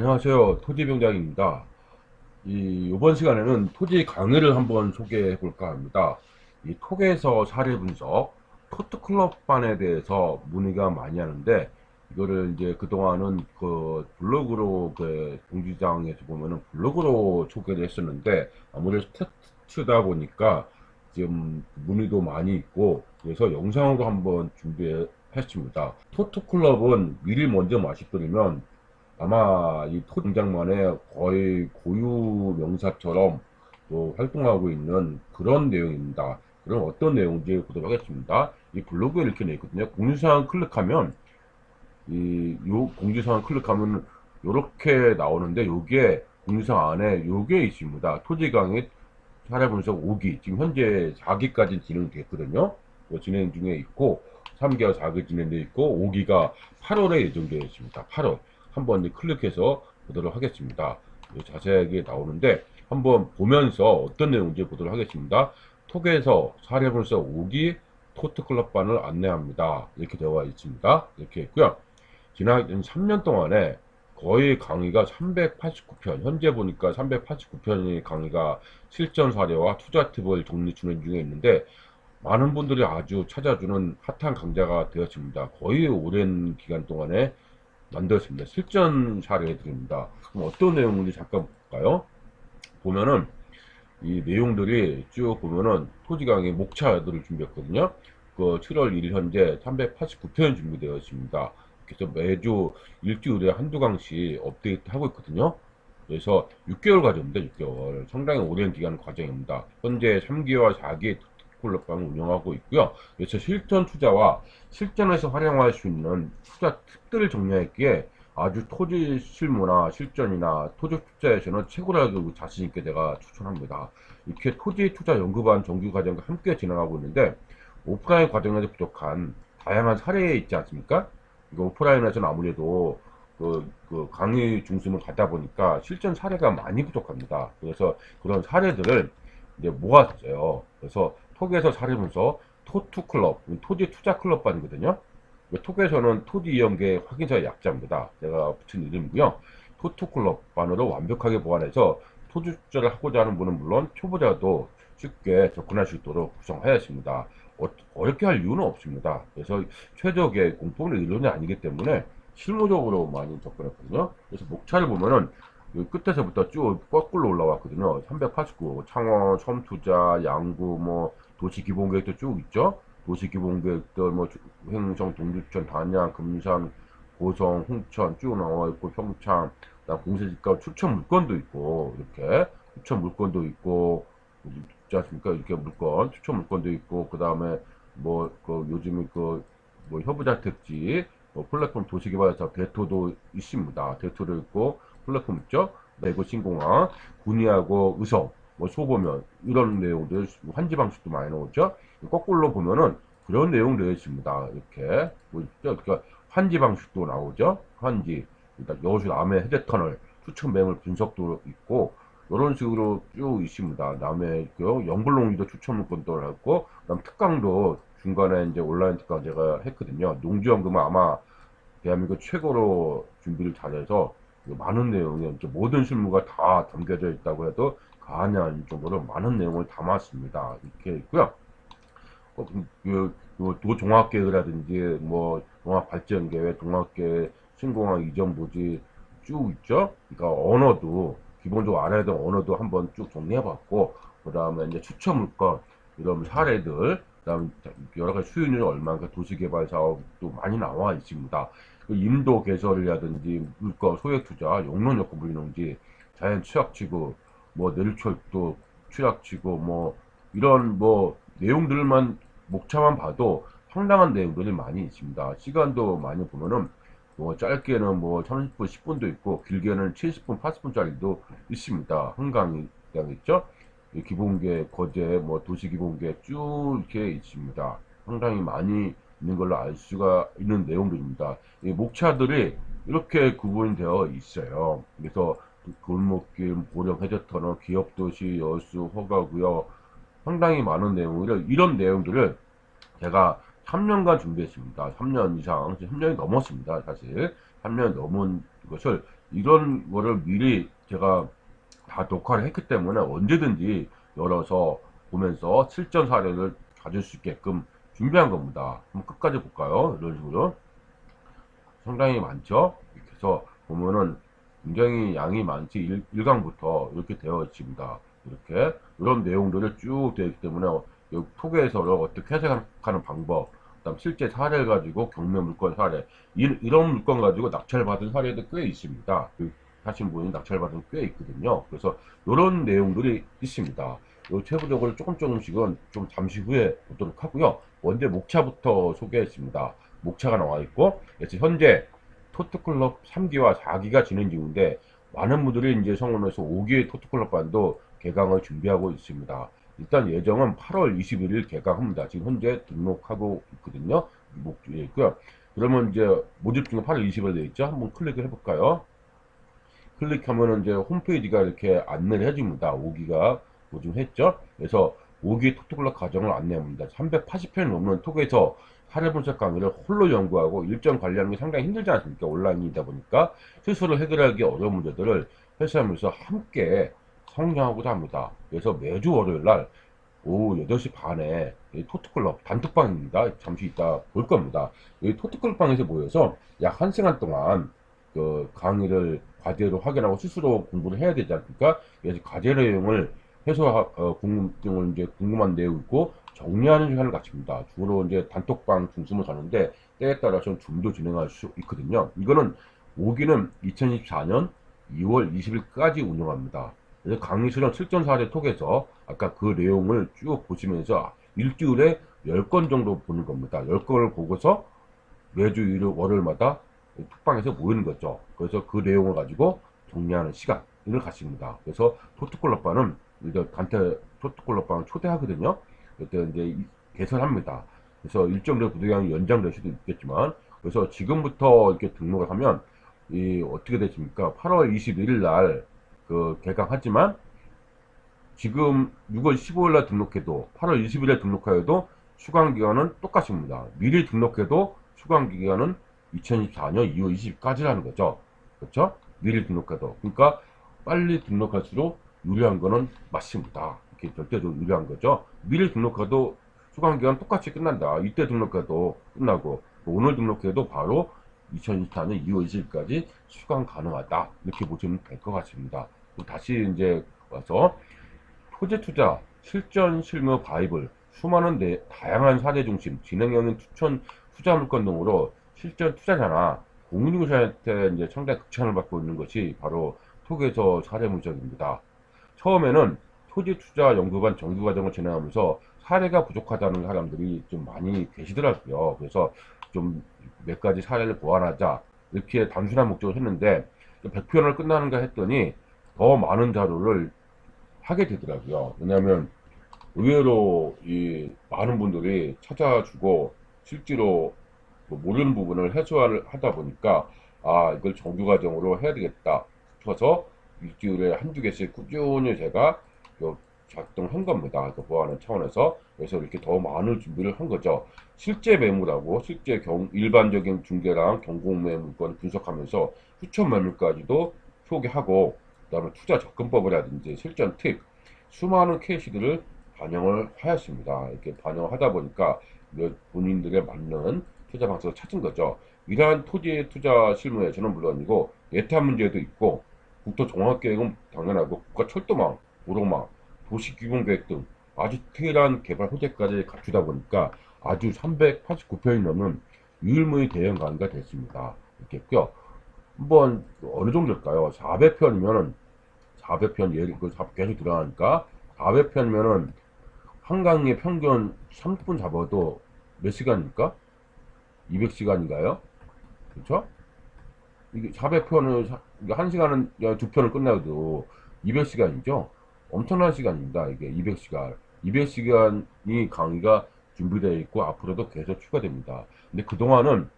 안녕하세요. 토지병장입니다. 이번 시간에는 토지 강의를 한번 소개해 볼까 합니다. 이 톡에서 사례 분석, 토트클럽반에 대해서 문의가 많이 하는데, 이거를 이제 그동안은 그 블로그로 그 공지장에서 보면은 블로그로 소개를 했었는데, 아무래도 텍스트다 보니까 지금 문의도 많이 있고, 그래서 영상으로 한번 준비했습니다. 토트클럽은 미리 먼저 말씀드리면, 아마 이 토종장만의 거의 고유 명사처럼 또 활동하고 있는 그런 내용입니다. 그럼 어떤 내용인지 보도록 하겠습니다. 이 블로그에 이렇게 돼 있거든요. 공지사항 클릭하면 요 공지사항 클릭하면 요렇게 나오는데, 요게 공지사항 안에 요게 있습니다. 토지강의 사례분석 5기, 지금 현재 4기까지 진행됐거든요. 진행 중에 있고 3기와 4기 진행되어 있고 5기가 8월에 예정되어 있습니다. 8월 한번 클릭해서 보도록 하겠습니다. 자세하게 나오는데 한번 보면서 어떤 내용인지 보도록 하겠습니다. 톡에서 사례분석 5기 토트클럽반을 안내합니다. 이렇게 되어 있습니다. 이렇게 있고요. 지난 3년 동안에 거의 강의가 389편, 현재 보니까 389편의 강의가 실전 사례와 투자 팁을 정리 진행 중에 있는데, 많은 분들이 아주 찾아주는 핫한 강좌가 되었습니다. 거의 오랜 기간 동안에 만들었습니다. 실전 사례들입니다. 그럼 어떤 내용인지 잠깐 볼까요? 보면은 이 내용들이 쭉 보면은 토지 강의 목차들을 준비했거든요. 그 7월 1일 현재 389편 준비되어 있습니다. 그래서 매주 일주일에 한두 강씩 업데이트 하고 있거든요. 그래서 6개월 과정입니다. 6개월. 상당히 오랜 기간 과정입니다. 현재 3기와 4기 콜럽방을 운영하고 있고요. 그래서 실전 투자와 실전에서 활용할 수 있는 투자 팁들을 정리했기에 아주 토지 실무나 실전이나 토지 투자에서는 최고라고 자신있게 제가 추천합니다. 이렇게 토지 투자 연구반 정규 과정과 함께 진행하고 있는데, 오프라인 과정에서 부족한 다양한 사례 있지 않습니까? 이거 오프라인에서는 아무래도 그 강의 중심을 갖다 보니까 실전 사례가 많이 부족합니다. 그래서 그런 사례들을 이제 모았어요. 그래서 톡에서 사례문서 토투클럽, 토지 투자 클럽반이거든요. 톡에서는 토지 이용계 확인서의 약자입니다. 제가 붙인 이름이고요. 토투클럽반으로 완벽하게 보완해서 토지 투자를 하고자 하는 분은 물론 초보자도 쉽게 접근할 수 있도록 구성하였습니다. 어렵게 할 이유는 없습니다. 그래서 최적의 공법의 이론이 아니기 때문에 실무적으로 많이 접근했거든요. 그래서 목차를 보면은 이 끝에서부터 쭉 거꾸로 올라왔거든요. 389, 창원, 섬투자, 양구, 뭐, 도시기본계획도 쭉 있죠. 도시기본계획들, 뭐, 행성, 동두천, 단양, 금산, 고성, 홍천 쭉 나와 있고, 평창, 그다음 공세지가 추천 물건도 있고, 이렇게. 추천 물건도 있고, 있지 않습니까? 이렇게 물건, 추천 물건도 있고, 그 다음에, 뭐, 요즘에 뭐, 협의자 택지, 뭐, 플랫폼 도시개발사 대토도 있습니다. 대토도 있고, 플랫폼 있죠? 대구 신공항, 군위하고 의성, 뭐, 소보면, 이런 내용들, 환지 방식도 많이 나오죠? 거꾸로 보면은, 그런 내용 되어 있습니다. 이렇게. 뭐, 있죠? 그러니까, 환지 방식도 나오죠? 환지. 그러니까 여수 남해 해제터널, 추천 매물 분석도 있고, 이런 식으로 쭉 있습니다. 다음에 그 영블롱리도 추천 물건도 했고, 그다음 특강도 중간에 이제 온라인 특강 제가 했거든요. 농지연금은 아마 대한민국 최고로 준비를 잘해서 많은 내용이 이제 모든 실무가 다 담겨져 있다고 해도 과언이 아닐 정도로 많은 내용을 담았습니다. 이렇게 있고요. 도종합계획이라든지 뭐 종합발전계획, 종합계획, 신공항 이전 부지 쭉 있죠. 그러니까 언어도 기본적으로 알아야 되는 언어도 한번 쭉 정리해봤고, 그 다음에 이제 추천 물건 이런 사례들, 그다음 여러 가지 수익률이 얼마인가 도시개발 사업도 많이 나와 있습니다. 그 인도 개설이라든지 물건 소액 투자, 용론 욕구 불농지, 자연 취약지구, 뭐 내륙철도 취약지구, 뭐 이런 뭐 내용들만 목차만 봐도 상당한 내용들이 많이 있습니다. 시간도 많이 보면은 뭐 짧게는 뭐 30분, 10분도 있고 길게는 70분, 80분짜리도 있습니다. 한강이 있죠? 기본계, 거제, 뭐 도시기본계 쭉 이렇게 있습니다. 상당히 많이 있는 걸로 알 수가 있는 내용들입니다. 이 목차들이 이렇게 구분이 되어 있어요. 그래서 골목길, 보령, 해저터널, 기업도시, 여수, 허가구역 상당히 많은 내용을 이런 내용들을 제가 3년간 준비했습니다. 3년 이상, 3년이 넘었습니다. 사실 3년이 넘은 것을 이런 거를 미리 제가 다 녹화를 했기 때문에 언제든지 열어서 보면서 실전 사례를 가질 수 있게끔 준비한 겁니다. 한번 끝까지 볼까요? 이런 식으로 상당히 많죠. 이렇게 해서 보면은 굉장히 양이 많지. 1강부터 이렇게 되어 있습니다. 이렇게 이런 내용들을 쭉 되어 있기 때문에 이 톡에서를 어떻게 해석하는 방법, 그다음 실제 사례를 가지고 경매 물건 사례, 이런 물건 가지고 낙찰 받은 사례도 꽤 있습니다. 하신 분이 낙찰 받은 꽤 있거든요. 그래서 이런 내용들이 있습니다. 요 세부적으로 조금씩은 좀 잠시 후에 보도록 하고요. 먼저 목차부터 소개했습니다. 목차가 나와 있고, 그래서 현재 토트클럽 3기와 4기가 진행 중인데, 많은 분들이 이제 성원에서 5기의 토트클럽 반도 개강을 준비하고 있습니다. 일단 예정은 8월 21일 개강합니다. 지금 현재 등록하고 있거든요. 목주에 있고요. 그러면 이제 모집 중에 8월 20일 되어 있죠. 한번 클릭을 해볼까요? 클릭하면은 이제 홈페이지가 이렇게 안내를 해줍니다. 5기가 모집했죠. 그래서 5기 톡톡클럽 과정을 안내합니다. 380편 넘는 톡에서 사례 분석 강의를 홀로 연구하고 일정 관리하는 게 상당히 힘들지 않습니까? 온라인이다 보니까 스스로 해결하기 어려운 문제들을 회수하면서 함께 성장하고자 합니다. 그래서 매주 월요일 날 오후 8시 반에 토트클럽 단톡방입니다. 잠시 이따 볼 겁니다. 이 토트클럽 방에서 모여서 약 1시간 동안 그 강의를 과제로 확인하고 스스로 공부를 해야 되지 않습니까? 그래서 과제 내용을 궁금증을 이제 궁금한 내용 있고 정리하는 시간을 갖춥니다. 주로 이제 단톡방 중심을 가는데 때에 따라서는 줌도 진행할 수 있거든요. 이거는 5기는 2024년 2월 20일까지 운영합니다. 그래서 강의 수련 실전 사례 톡에서 아까 그 내용을 쭉 보시면서 일주일에 10건 정도 보는 겁니다. 10건을 보고서 매주 월요일마다 톡방에서 모이는 거죠. 그래서 그 내용을 가지고 정리하는 시간을 갖습니다. 그래서 토트콜럽반은 이제 단체 토트콜럽반 초대하거든요. 그때 이제 개설합니다. 그래서 일정대로 부득이하게 연장될 수도 있겠지만, 그래서 지금부터 이렇게 등록을 하면 이 어떻게 되십니까? 8월 21일 날 그 개강하지만 지금 6월 15일 날 등록해도 8월 20일에 등록하여도 수강 기간은 똑같습니다. 미리 등록해도 수강 기간은 2024년 2월 20일까지라는 거죠. 그렇죠? 미리 등록해도. 그러니까 빨리 등록할수록 유리한 거는 맞습니다. 이렇게 절대적으로 유리한 거죠. 미리 등록해도 수강 기간 똑같이 끝난다. 이때 등록해도 끝나고 오늘 등록해도 바로 2024년 2월 20일까지 수강 가능하다. 이렇게 보시면 될 것 같습니다. 다시 이제 와서 토지 투자, 실전 실무 바이블, 수많은 다양한 사례 중심, 진행형인 추천 투자 물건 등으로 실전 투자자나 공인중개사한테 이제 상당히 극찬을 받고 있는 것이 바로 톡에서 사례 문적입니다. 처음에는 토지 투자 연구반 정규 과정을 진행하면서 사례가 부족하다는 사람들이 좀 많이 계시더라고요. 그래서 좀 몇 가지 사례를 보완하자 이렇게 단순한 목적을 했는데 100편을 끝나는가 했더니 더 많은 자료를 하게 되더라고요. 왜냐하면 의외로 이 많은 분들이 찾아주고 실제로 뭐 모르는 부분을 해소를 하다 보니까 아 이걸 정규 과정으로 해야 되겠다 싶어서 일주일에 한두 개씩 꾸준히 제가 작동한 겁니다. 그 보완하는 차원에서. 그래서 이렇게 더 많은 준비를 한 거죠. 실제 매물하고 실제 일반적인 중개랑 경공매 물건 분석하면서 추천 매물까지도 소개하고, 그다음에 투자 접근법이라든지 실전 팁, 수많은 케이스들을 반영을 하였습니다. 이렇게 반영을 하다 보니까 본인들에 맞는 투자 방식을 찾은 거죠. 이러한 토지 투자 실무에서는 물론이고 예타 문제도 있고 국토 종합계획은 당연하고 국가 철도망, 도로망, 도시규모계획 등 아주 디테일한 개발 호재까지 갖추다 보니까 아주 389편이 넘는 유일무이 대형 강의가 됐습니다. 이렇게요. 한번 어느 정도일까요? 400편이면은 400편 예를 계속 들어가니까 400편이면은 한 강의 평균 30분 잡아도 몇 시간입니까? 200시간인가요? 그렇죠? 이게 400편을 1시간은 2편을 끝나도 200시간이죠. 엄청난 시간입니다. 이게 200시간. 200시간이 강의가 준비되어 있고 앞으로도 계속 추가됩니다. 근데 그동안은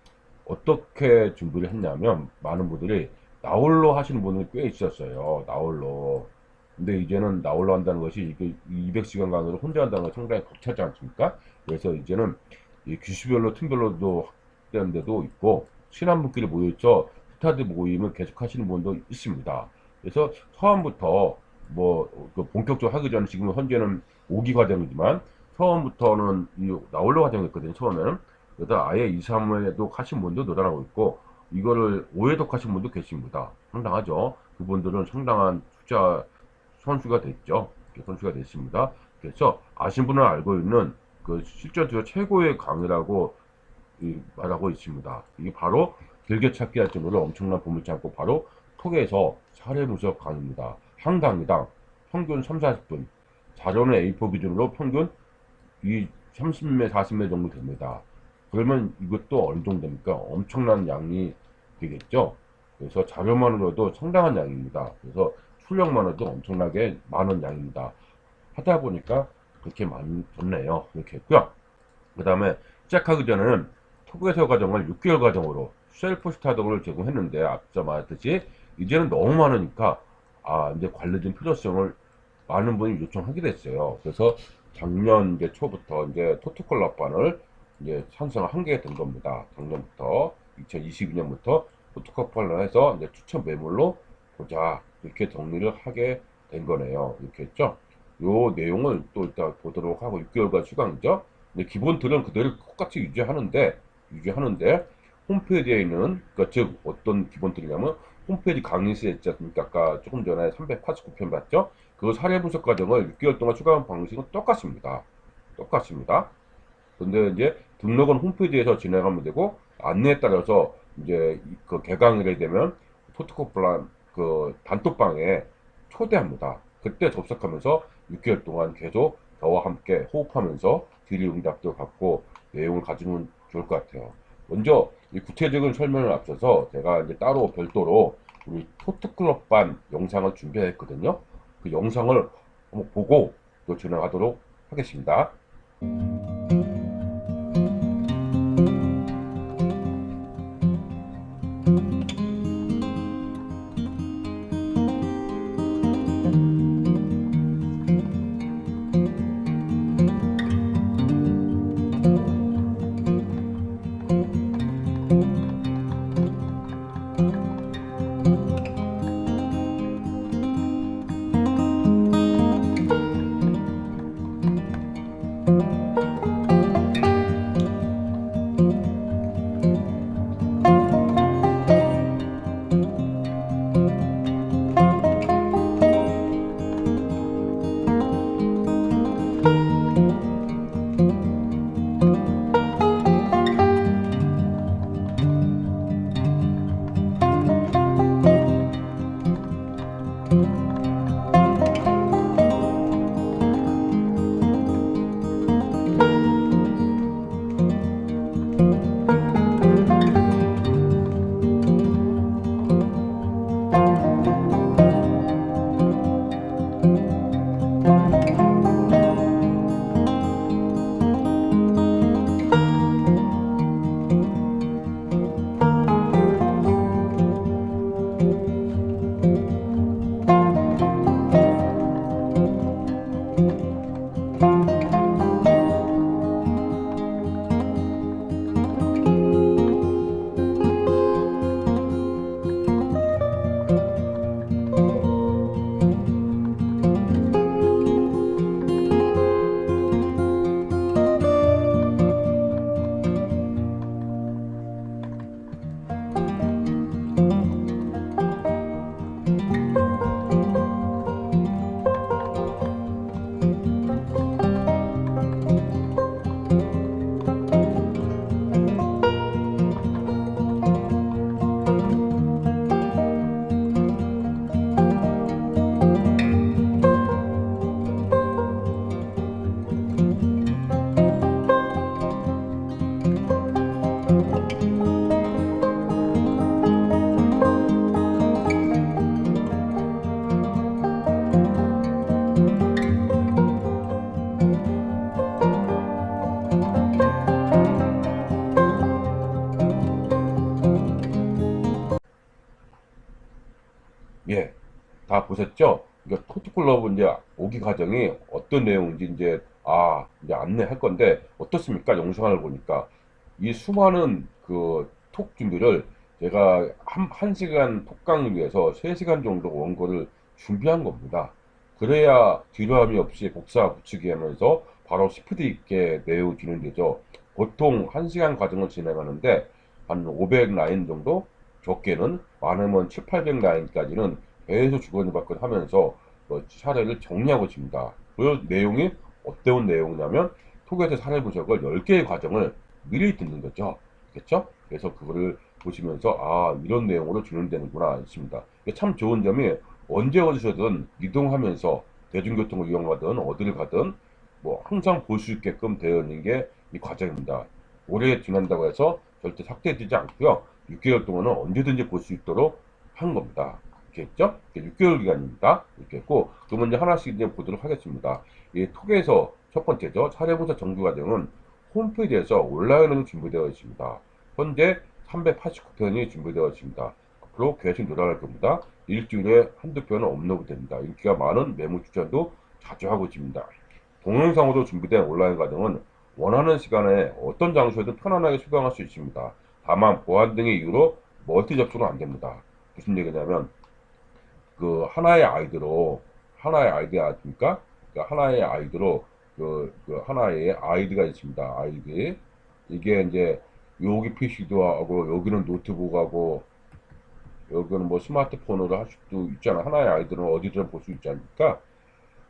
어떻게 준비를 했냐면 많은 분들이 나홀로 하시는 분들이 꽤 있었어요. 나홀로. 근데 이제는 나홀로 한다는 것이 200시간 강의를 혼자 한다는 건 상당히 벅차지 않습니까? 그래서 이제는 이 기수별로 팀별로도 확대된 데도 있고 친한 분끼리 모여있죠. 스타드 모임을 계속 하시는 분도 있습니다. 그래서 처음부터 그 본격적으로 하기 전에 지금 현재는 5기 과정이지만 처음부터는 이 나홀로 과정이었거든요. 처음에는. 그래서 아예 2, 3회도 하신 분도 늘어나고 있고 이거를 5회독 하신 분도 계십니다. 상당하죠. 그분들은 상당한 투자 선수가 됐죠. 선수가 됐습니다. 그래서 아신 분은 알고 있는 그 실전 투자 최고의 강의라고 말하고 있습니다. 이게 바로 길게 찾기 할 정도로 엄청난 보물찾고 바로 톡에서 사례 분석 강의입니다. 한 강의당 평균 3, 40분, 자료는 A4 기준으로 평균 30매, 40매 정도 됩니다. 그러면 이것도 어느 정도 됩니까? 엄청난 양이 되겠죠? 그래서 자료만으로도 상당한 양입니다. 그래서 출력만으로도 엄청나게 많은 양입니다. 하다 보니까 그렇게 많이 줬네요. 이렇게 했고요. 그 다음에 시작하기 전에는 톡에서 과정을 6개월 과정으로 셀프 스타트를 제공했는데 앞서 말했듯이 이제는 너무 많으니까 이제 관리된 필요성을 많은 분이 요청하게 됐어요. 그래서 작년 이제 초부터 이제 토트콜라반을 이제 상승을 된 겁니다. 작년부터 2022년부터 토트콜라반을 해서 이제 추천 매물로 보자 이렇게 정리를 하게 된 거네요. 이렇게 했죠. 요 내용을 또 이따 보도록 하고 6개월간 수강이죠. 근데 기본 틀은 그대로 똑같이 유지하는데 홈페이지에 있는 그러니까 즉 어떤 기본 틀이냐면 홈페이지 강의실에 있지 않습니까? 아까 조금 전에 389편 봤죠? 그 사례 분석 과정을 6개월 동안 추가한 방식은 똑같습니다. 똑같습니다. 근데 이제 등록은 홈페이지에서 진행하면 되고 안내에 따라서 이제 그 개강일이 되면 포트코플란 그 단톡방에 초대합니다. 그때 접속하면서 6개월 동안 계속 저와 함께 호흡하면서 질의응답도 갖고 내용을 가지면 좋을 것 같아요. 먼저 이 구체적인 설명을 앞서서 제가 이제 따로 별도로 우리 토트클럽반 영상을 준비했거든요. 그 영상을 한번 보고 또 진행하도록 하겠습니다. 예, 다 보셨죠? 그러니까 토트클럽 이제 오기 과정이 어떤 내용인지 이제 안내할 건데 어떻습니까? 영상을 보니까 이 수많은 그 톡 준비를 제가 한 시간 톡강을 위해서 3시간 정도 원고를 준비한 겁니다. 그래야 뒤로함이 없이 복사 붙이기 하면서 바로 스피드 있게 내용 진행되죠. 보통 1시간 과정을 진행하는데 한 500라인 정도, 적게는 많으면 7, 800라인까지는 계속 주거니받건 하면서 사례를 정리하고 있습니다. 그 내용이 어떤 내용이냐면 톡에서 사례 분석을 10개의 과정을 미리 듣는 거죠. 그렇죠? 그래서 그거를 보시면서 아 이런 내용으로 진행되는구나 있습니다. 이게 참 좋은 점이 언제 어디서든 이동하면서 대중교통을 이용하든 어디를 가든 뭐 항상 볼 수 있게끔 되어 있는 게 이 과정입니다. 오래 지난다고 해서 절대 삭제되지 않고요. 6개월 동안은 언제든지 볼 수 있도록 한 겁니다. 이렇겠죠? 6개월 기간입니다. 이렇게 했고, 그러면 이제 하나씩 이제 보도록 하겠습니다. 이 톡에서 첫 번째죠. 사례분석 정규 과정은 홈페이지에서 온라인으로 준비되어 있습니다. 현재 389편이 준비되어 있습니다. 앞으로 계속 늘어날 겁니다. 일주일에 한두 편은 업로드 됩니다. 인기가 많은 메모 추천도 자주 하고 있습니다. 동영상으로 준비된 온라인 과정은 원하는 시간에 어떤 장소에도 편안하게 수강할 수 있습니다. 다만 보안 등의 이유로 멀티 접속은 안 됩니다. 무슨 얘기냐면 그 하나의 아이디 아닙니까? 그 하나의 아이디로 하나의 아이디가 있습니다. 아이디 이게 이제 여기 PC도 하고 여기는 노트북하고 여기는 뭐 스마트폰으로 할 수도 있잖아. 하나의 아이디는 어디든 볼 수 있지 않습니까?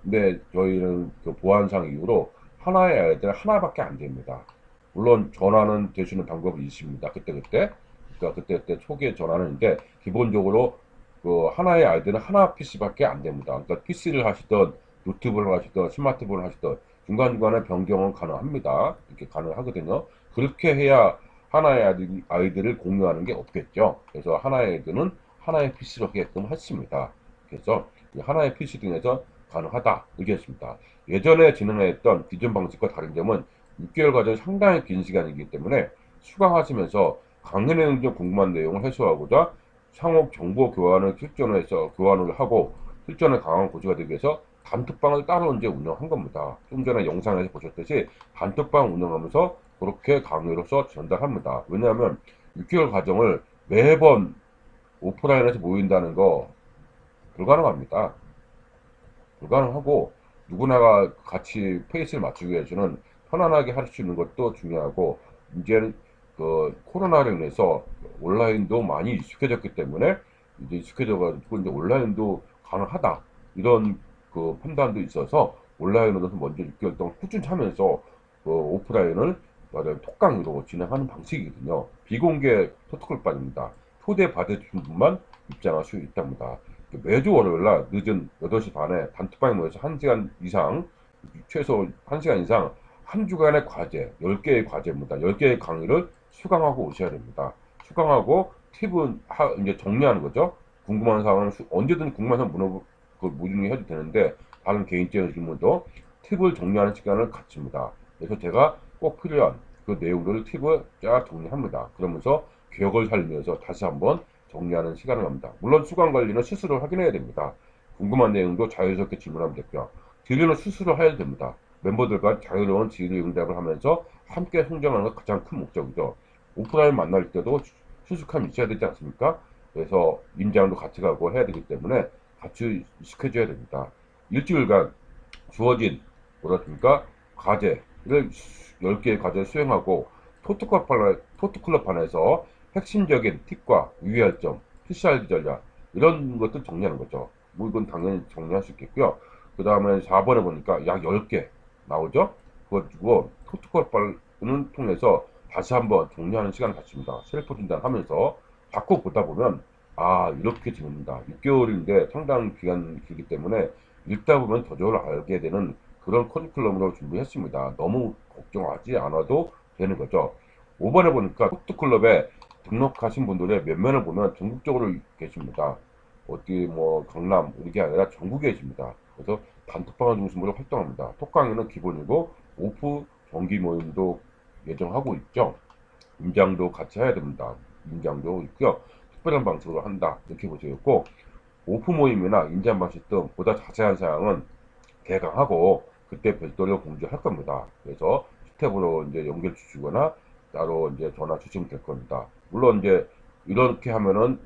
근데 저희는 그 보안상 이유로 하나의 아이디는 하나밖에 안 됩니다. 물론 전화는 되시는 방법이 있습니다. 그때그때. 그러니까 그때그때 초기에 전화는인데 기본적으로 그 하나의 아이디는 하나 PC밖에 안 됩니다. 그러니까 PC를 하시던 노트북을 하시던 스마트폰을 하시던 중간중간에 변경은 가능합니다. 이렇게 가능하거든요. 그렇게 해야 하나의 아이디를 공유하는 게 없겠죠. 그래서 하나의 아이디는 하나의 PC로 하게끔 했습니다. 그래서 이 하나의 PC 등에서 가능하다 얘기했습니다. 예전에 진행했던 기존 방식과 다른 점은 6개월 과정이 상당히 긴 시간이기 때문에 수강하시면서 강의 내용 중 궁금한 내용을 해소하고자 상호 정보 교환을 실전에서 교환을 하고 실전에 강한 고수가 되기 위해서 단톡방을 따로 이제 운영한 겁니다. 좀 전에 영상에서 보셨듯이 단톡방 운영하면서 그렇게 강의로서 전달합니다. 왜냐하면 6개월 과정을 매번 오프라인에서 모인다는 거 불가능합니다. 불가능하고 누구나가 같이 페이스를 맞추기 위해서는 편안하게 할 수 있는 것도 중요하고 이제는 그 코로나로 인해서 온라인도 많이 익숙해졌기 때문에 이제 익숙해져가지고 이제 온라인도 가능하다 이런 그 판단도 있어서 온라인으로 먼저 6개월 동안 꾸준히 하면서 그 오프라인을 말하자면 톡강의로 진행하는 방식이거든요. 비공개 토크클럽반입니다. 초대 받으신 분만 입장할 수 있답니다. 매주 월요일날 늦은 8시 반에 단톡방에 모여서 1시간 이상, 최소 1시간 이상 한 주간의 과제, 10개의 과제입니다. 10개의 강의를 수강하고 오셔야 됩니다. 수강하고 팁은 이제 정리하는 거죠. 궁금한 사항은 언제든 궁금한 사항 문의해도 되는데 다른 개인적인 질문도 팁을 정리하는 시간을 갖습니다. 그래서 제가 꼭 필요한 그 내용들을 팁을 쫙 정리합니다. 그러면서 기억을 살리면서 다시 한번 정리하는 시간을 합니다. 물론 수강 관리는 스스로 확인해야 됩니다. 궁금한 내용도 자유스럽게 질문하면 되고요. 질의는 스스로 해야 됩니다. 멤버들과 자유로운 질의 응답을 하면서 함께 성장하는 것 가장 큰 목적이죠. 오프라인 만날 때도 수숙함이 있어야 되지 않습니까? 그래서 임장도 같이 가고 해야 되기 때문에 같이 익숙해져야 됩니다. 일주일간 주어진 뭐랄까 과제를 10개의 과제를 수행하고 토트클럽 반에서 핵심적인 팁과 유의할 점, PCRD 전략 이런 것들 정리하는 거죠. 뭐 이건 당연히 정리할 수 있겠고요. 그 다음에 4번에 보니까 약 10개 나오죠. 그거 가지고 토트클럽을 통해서 다시 한번 정리하는 시간을 갖습니다. 셀프 진단하면서 자꾸 보다 보면 아 이렇게 지냅니다. 6개월인데 상당 기간 길기 때문에 읽다 보면 더 잘 알게 되는 그런 커리큘럼으로 준비했습니다. 너무 걱정하지 않아도 되는 거죠. 5번에 보니까 토트클럽에 등록하신 분들의 면면을 보면 전국적으로 계십니다. 어디 뭐 강남 이게 아니라 전국에 계십니다. 그래서 단톡방을 중심으로 활동합니다. 톡강의는 기본이고 오프 정기 모임도 예정하고 있죠. 임장도 같이 해야 됩니다. 임장도 있고요. 특별한 방식으로 한다 이렇게 보시겠고 오프 모임이나 임장 방식 등 보다 자세한 사항은 개강하고 그때 별도로 공지할 겁니다. 그래서 스텝으로 이제 연결 주시거나 따로 이제 전화 주시면 될 겁니다. 물론 이제 이렇게 하면은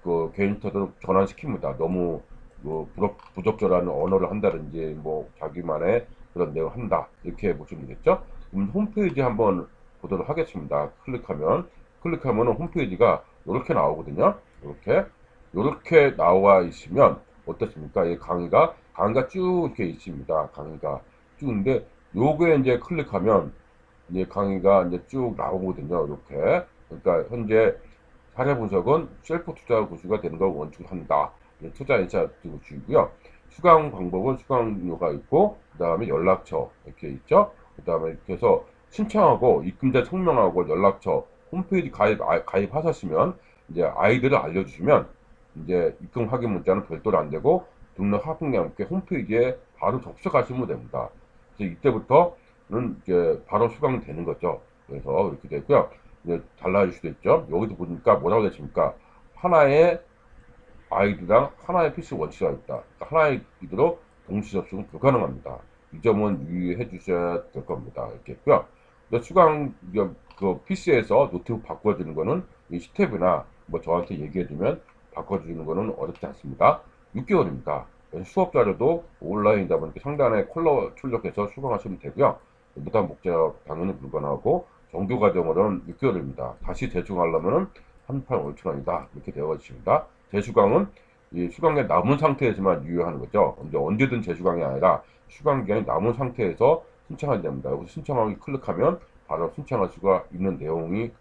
그 개인스타도 전환시킵니다. 너무 뭐 부적절한 언어를 한다든지 뭐 자기만의 그런 내용을 한다 이렇게 보시면 되겠죠. 그럼 홈페이지 한번 보도록 하겠습니다. 클릭하면은 홈페이지가 이렇게 나오거든요. 이렇게 나와 있으면 어떻습니까? 이 강의가 쭉 이렇게 있습니다. 강의가 쭉인데 요거에 이제 클릭하면 이제 강의가 이제 쭉 나오거든요. 이렇게. 그러니까 현재 사례 분석은 셀프 투자 고수가 되는 걸 원칙으로 한다. 투자 인사이트 구축이고요. 수강 방법은 수강료가 있고, 그 다음에 연락처 이렇게 있죠. 그 다음에 이렇게 해서 신청하고 입금자 성명하고 연락처 홈페이지 가입하셨으면 이제 아이디를 알려주시면 이제 입금 확인 문자는 별도로 안 되고 등록 확인과 함께 홈페이지에 바로 접속하시면 됩니다. 그래서 이때부터는 이제 바로 수강되는 거죠. 그래서 이렇게 되고요. 이제 달라질 수도 있죠. 여기도 보니까 뭐라고 됐습니까? 하나의 아이디랑 하나의 PC 원치가 있다. 그러니까 하나의 아이디로 동시 접속은 불가능합니다. 이 점은 유의해 주셔야 될 겁니다. 이렇게 했고요. 수강 그 PC에서 노트북 바꿔주는 거는 이 스텝이나 뭐 저한테 얘기해주면 바꿔주는 거는 어렵지 않습니다. 6개월입니다. 수업 자료도 온라인이다 보니까 상단에 컬러 출력해서 수강하시면 되고요. 무단 복제가 당연히 불가능하고 정규 과정으로는 6개월입니다. 다시 재수강하려면 38,500원이다. 이렇게 되어 있습니다. 재수강은 이 수강에 남은 상태에서만 유효하는 거죠. 언제든 재수강이 아니라 수강 기간이 남은 상태에서 신청하게 됩니다. 여기서 신청하기 클릭하면 바로 신청할 수가 있는 내용이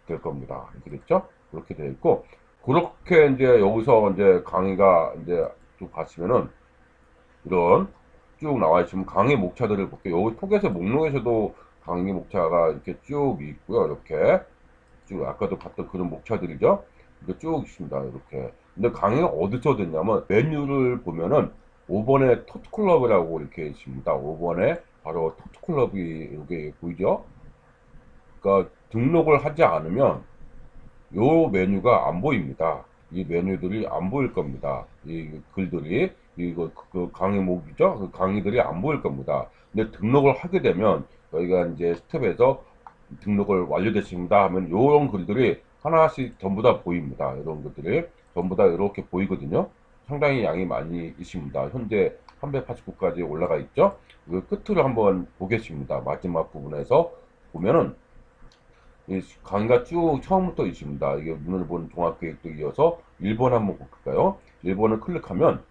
될 겁니다. 이렇게 됐죠? 그렇게 되어 있고, 그렇게 이제 여기서 이제 강의가 이제 쭉 봤으면은 이런 쭉 나와 있으면 강의 목차들을 볼게요. 여기 톡에서 목록에서도 강의 목차가 이렇게 쭉 있고요. 이렇게 쭉 아까도 봤던 그런 목차들이죠. 이게 쭉 있습니다. 이렇게. 근데 강의가 어디서 됐냐면 메뉴를 보면은 5번에 토트클럽이라고 이렇게 있습니다. 5번에 바로 토트클럽이 여기 보이죠? 그러니까 등록을 하지 않으면 요 메뉴가 안 보입니다. 이 메뉴들이 안 보일 겁니다. 이 글들이 이거 그 강의목이죠. 그 강의들이 안 보일 겁니다. 근데 등록을 하게 되면 저희가 이제 스텝에서 등록을 완료됐습니다 하면 요런 글들이 하나씩 전부 다 보입니다. 이런 것들이 전부 다 이렇게 보이거든요. 상당히 양이 많이 있습니다. 현재 389까지 올라가 있죠. 그 끝을 한번 보겠습니다. 마지막 부분에서 보면은 강의가 쭉 처음부터 있습니다. 이게 눈을 보는 종합계획도 이어서 1번 한번 볼까요? 1번을 클릭하면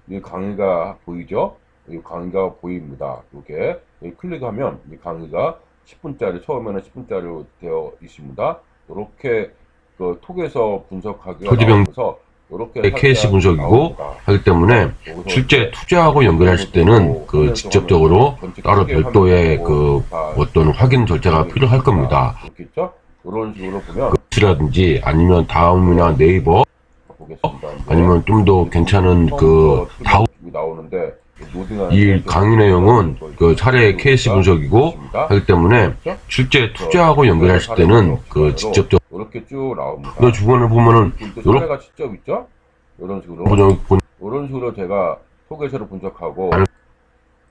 이 강의가 보이죠? 이 강의가 보입니다. 이게 클릭하면 이 강의가 10분짜리 처음에는 10분짜리로 되어 있습니다. 이렇게 그 톡에서 분석하기가 나오면서 이렇게 케이스 분석이고 나옵니다. 하기 때문에 실제 투자하고 연결하실 때는 그 직접적으로 따로 별도의 그 어떤 확인 절차가 필요할 겁니다. 그렇겠죠? 이런 식으로 보면 라든지 아니면 다음이나 네이버 보겠습니다. 아니면 좀 더 괜찮은 그 다음 나오는데 이 강의 내용은 그 사례 케이스 분석이고 하기 때문에 실제 투자하고 연결하실 때는 그 직접적으로 이렇게 쭉 나옵니다. 그 주변을 보면은 사례가 직접 있죠? 이런 식으로 이런 식으로 제가 소개서를 분석하고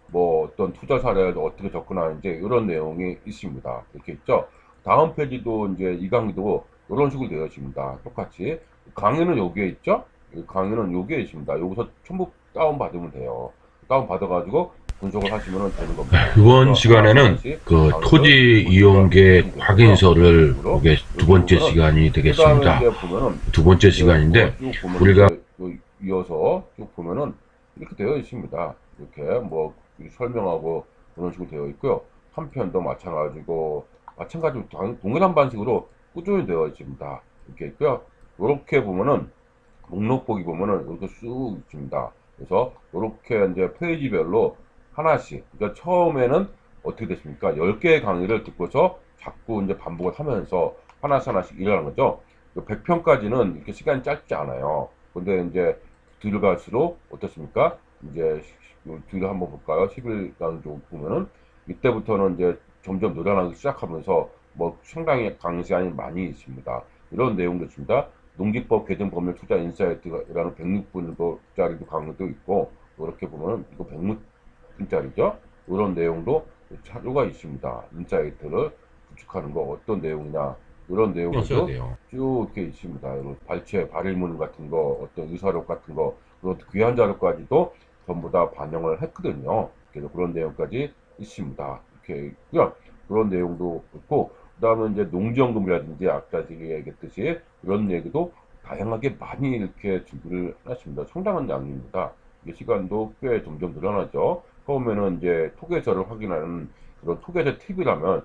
뭐 어떤 투자 사례를 어떻게 접근하는지 이런 내용이 있습니다. 이렇게 있죠. 다음 페이지도 이제 이 강의도 이런 식으로 되어 있습니다. 똑같이 강의는 여기에 있죠. 강의는 여기에 있습니다. 여기서 전부 다운 받으면 돼요. 다운 받아가지고 분석을 하시면 되는 겁니다. 이번 시간에는 그 토지 이용계획 확인서를 보게 두 번째 시간이 되겠습니다. 두 번째 시간인데 우리가 이어서 쭉 보면은 이렇게 되어 있습니다. 이렇게 뭐 설명하고 그런 식으로 되어 있고요. 한 편도 마찬가지로 동일한 방식으로 꾸준히 되어 있습니다. 이렇게 있고요. 이렇게 보면은 목록 보기 보면은 이렇게 쭉 있습니다. 그래서 이렇게 이제 페이지별로 하나씩, 그러니까 처음에는 어떻게 됐습니까? 10개의 강의를 듣고서 자꾸 이제 반복을 하면서 하나씩 일하는 거죠. 100편까지는 이렇게 시간이 짧지 않아요. 근데 이제 뒤로 갈수록 어떻습니까? 이제 뒤로 한번 볼까요? 11강 쪽 보면은 이때부터는 이제 점점 늘어나기 시작하면서 뭐 상당히 강의 시간이 많이 있습니다. 이런 내용도 있습니다. 농지법 개정 법률 투자 인사이트라는 106분짜리도 강의도 있고, 이렇게 보면 이거 100분짜리죠. 이런 내용도 자료가 있습니다. 인사이트를 구축하는 거 어떤 내용이냐 이런 써야 내용들도 돼요. 쭉 이렇게 있습니다. 이런 발췌, 발의문 같은 거, 어떤 의사록 같은 거, 그런 귀한 자료까지도 전부 다 반영을 했거든요. 그래서 그런 내용까지 있습니다. 이렇게 있고요. 그런 내용도 있고, 그 다음에 이제 농지연금이라든지 아까 제가 얘기했듯이 그런 얘기도 다양하게 많이 이렇게 준비를 해놨습니다. 상당한 양입니다. 이게 시간도 꽤 점점 늘어나죠. 처음에는 이제 토계서를 확인하는 그런 토계서 팁이라면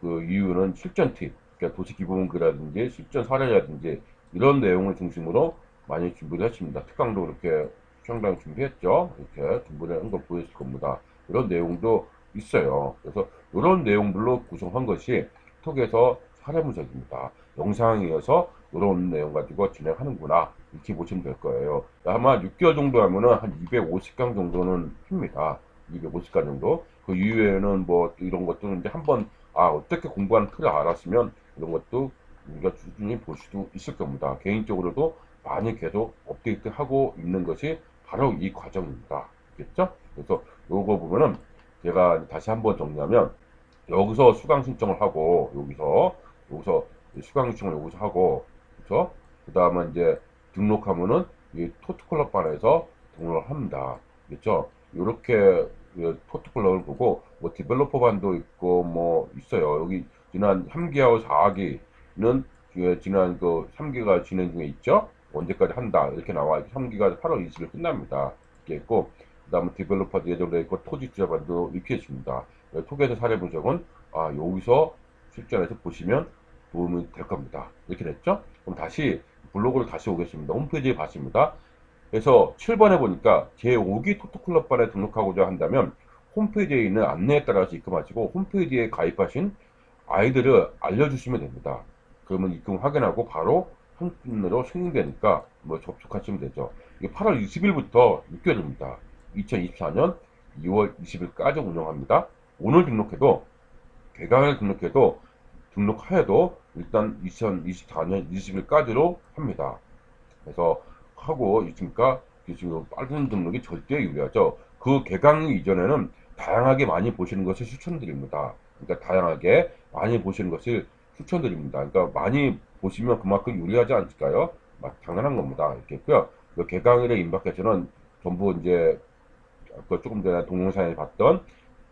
그 이유는 실전 팁, 그러니까 도시기본구라든지 실전 사례라든지 이런 내용을 중심으로 많이 준비를 했습니다. 특강도 이렇게 상당히 준비했죠. 이렇게 준비를 한 거 보였을 겁니다. 이런 내용도 있어요. 그래서 이런 내용들로 구성한 것이 톡에서 사례 분석입니다. 영상에 이어서 이런 내용 가지고 진행하는구나 이렇게 보시면 될 거예요. 아마 6개월 정도 하면은 한 250강 정도는 핍니다. 250강 정도. 그 이후에는 뭐 이런 것들은 이제 한번 어떻게 공부하는 틀을 알았으면 이런 것도 우리가 꾸준히 볼 수도 있을 겁니다. 개인적으로도 많이 계속 업데이트하고 있는 것이 바로 이 과정입니다. 알겠죠? 그래서 요거 보면은 제가 다시 한번 정리하면 여기서 수강 신청을 하고 여기서 수강 신청을 여기서 하고 그렇죠? 그 다음에 이제 등록하면은 이 토트클럽 반에서 등록을 합니다. 그렇죠? 이렇게 토트클럽을 보고 뭐 디벨로퍼 반도 있고 뭐 있어요. 여기 지난 3기하고 4기는 지난 그 3기가 진행 중에 있죠. 언제까지 한다 이렇게 나와 있고 3기가 8월 20일 끝납니다. 이렇게 있고 그 다음에 디벨로퍼도 예정되어 있고 토지 투자반도 이렇게 있습니다. 토게서 사례 분석은 여기서 실전에서 보시면 도움이 될 겁니다. 이렇게 됐죠? 그럼 다시 블로그를 다시 오겠습니다. 홈페이지에 봤습니다. 그래서 7번에 보니까 제5기 토토클럽반에 등록하고자 한다면 홈페이지에 있는 안내에 따라서 입금하시고 홈페이지에 가입하신 아이들을 알려주시면 됩니다. 그러면 입금 확인하고 바로 한푼으로 승인되니까 뭐 접속하시면 되죠. 이게 8월 20일부터 6개월입니다. 2024년 2월 20일까지 운영합니다. 오늘 등록해도 개강을 등록해도 등록하여도 일단 2024년 20일까지로 합니다. 그래서 하고 있으니까 지금 빠른 등록이 절대 유리하죠. 그 개강 이전에는 다양하게 많이 보시는 것을 추천드립니다. 그러니까 다양하게 많이 보시는 것을 추천드립니다. 그러니까 많이 보시면 그만큼 유리하지 않을까요? 당연한 겁니다. 이렇게 했고요. 그 개강일에 임박해서는 전부 이제 그 조금 전에 동영상에 봤던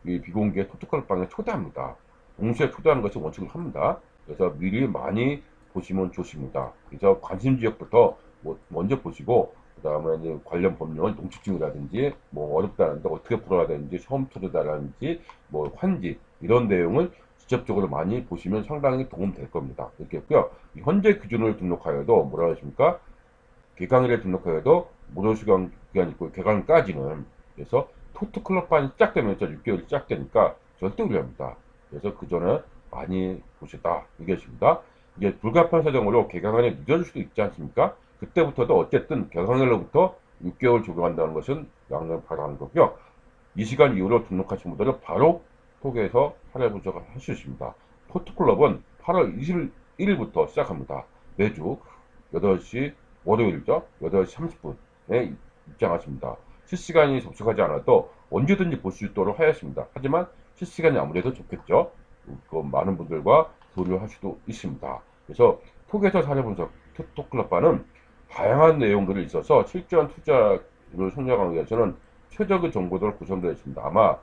이 비공개 토토컬방에 초대합니다. 동시에 초대하는 것이 원칙을 합니다. 그래서 미리 많이 보시면 좋습니다. 그래서 관심 지역부터 먼저 보시고 그 다음에 이제 관련 법령을 농축증이라든지 뭐 어렵다는데 어떻게 풀어야 되는지 처음 투자다라든지 뭐 환지 이런 내용을 직접적으로 많이 보시면 상당히 도움 될 겁니다. 이렇게 했고요. 현재 기준을 등록하여도 뭐라 하십니까? 개강일에 등록하여도 무료 시간 기간이 있고 개강까지는 그래서 토트클럽반이 시작되면 6개월이 시작되니까 절대 유리합니다. 그래서 그 전에 많이 보시다 이것입니다. 이게 불가피한 사정으로 개강일이 늦어질 수도 있지 않습니까? 그때부터도 어쨌든 개강일로부터 6개월 적용한다는 것은 양해 바라는 거고요. 이 시간 이후로 등록하신 분들은 바로 톡에서 사례 분석을 할 수 있습니다. 토트클럽은 8월 21일부터 시작합니다. 매주 8시 월요일이죠. 8시 30분에 입장하십니다. 실시간이 접속하지 않아도 언제든지 볼 수 있도록 하였습니다. 하지만 실시간이 아무래도 좋겠죠. 그 많은 분들과 교류할 수도 있습니다. 그래서 톡에서 사례 분석 톡클럽반은 다양한 내용들이 있어서 실전 투자를 성장하기 위해서는 최적의 정보들을 구성되어 있습니다. 아마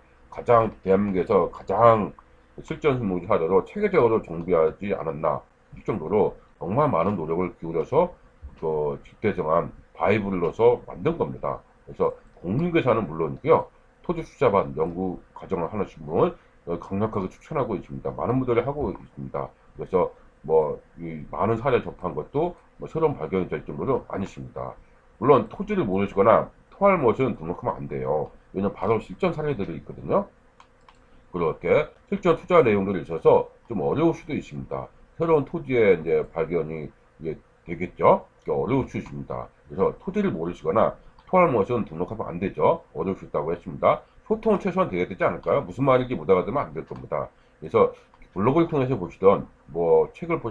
대한민국에서 가장 실전 실무 사례로 체계적으로 정비하지 않았나 이 정도로 정말 많은 노력을 기울여서 그 집대정한 바이블을 넣어서 만든 겁니다. 그래서 공인회사는 물론이고요. 토지 투자반 연구 과정을 하는 분을 강력하게 추천하고 있습니다. 많은 분들이 하고 있습니다. 그래서 많은 사례 접한 것도 새로운 발견이 될 정도로 아니십니다. 물론 토지를 모르시거나 토할 것은 등록하면 안 돼요. 왜냐면 바로 실전 사례들이 있거든요. 그렇게 실전 투자 내용들이 있어서 좀 어려울 수도 있습니다. 새로운 토지의 이제 발견이 이제 되겠죠. 어려울 수 있습니다. 그래서 토지를 모르시거나 토할 것은 등록하면 안 되죠. 어려울 수 있다고 했습니다. 소통은 최소한 돼야 되지 않을까요? 무슨 말인지 못 알아들으면 안 될 겁니다. 그래서 블로그를 통해서 보시던 책을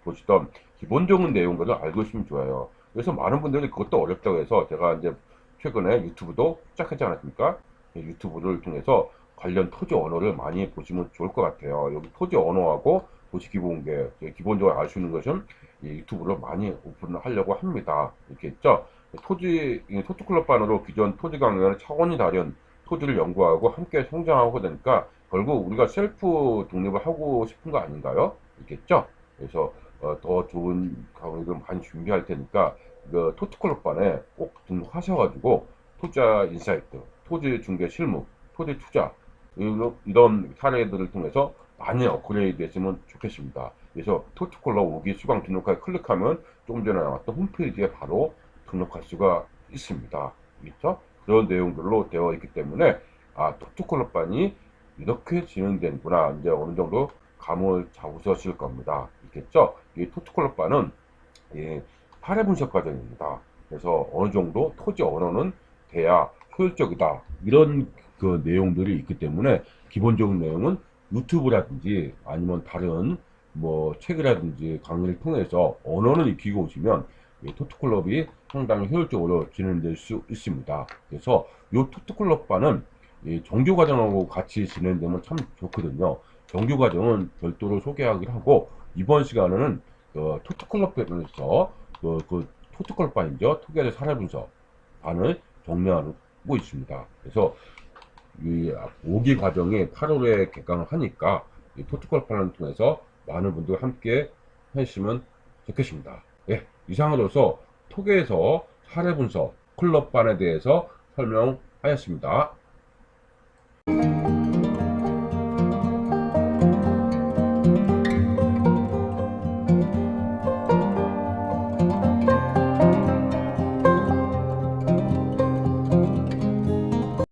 보시던 기본적인 내용들을 알고 있으면 좋아요. 그래서 많은 분들이 그것도 어렵다고 해서 제가 이제 최근에 유튜브도 시작하지 않았습니까? 유튜브를 통해서 관련 토지 언어를 많이 보시면 좋을 것 같아요. 여기 토지 언어하고 도시 기본계, 기본적으로 알 수 있는 것은 이 유튜브로 많이 오픈을 하려고 합니다. 이렇게 했죠. 토트클럽반으로 기존 토지 강연을 차원이 다른 토지를 연구하고 함께 성장하고 되니까 결국 우리가 셀프 독립을 하고 싶은 거 아닌가요? 있겠죠? 그래서 더 좋은 강의를 많이 준비할 테니까 그 토트클럽반에 꼭 등록하셔가지고 투자 인사이트, 토지 중개 실무, 토지 투자 이런 사례들을 통해서 많이 업그레이드 했으면 좋겠습니다. 그래서 토트클럽 오기 수강 등록하기 클릭하면 조금 전에 나왔던 홈페이지에 바로 등록할 수가 있습니다. 그렇죠? 그런 내용들로 되어 있기 때문에 토트클럽반이 이렇게 진행되는구나 이제 어느 정도 감을 잡으셨을 겁니다. 있겠죠? 이 토트클럽반은 8회 분석 과정입니다. 그래서 어느 정도 토지 언어는 돼야 효율적이다. 이런 그 내용들이 있기 때문에 기본적인 내용은 유튜브라든지 아니면 다른 뭐 책이라든지 강의를 통해서 언어를 익히고 오시면 토트클럽이 상당히 효율적으로 진행될 수 있습니다. 그래서 이 토트클럽반은 정규과정하고 같이 진행되면 참 좋거든요. 정규과정은 별도로 소개하기로 하고 이번 시간에는 토트클럽에서 그 토트클럽반이죠. 토기의 사례분석 반을 정리하고 있습니다. 그래서 이 5기 과정이 8월에 개강을 하니까 이 토트클럽반을 통해서 많은 분들 함께 하시면 좋겠습니다. 예, 이상으로서 톡에서 사례분석 클럽반에 대해서 설명하였습니다.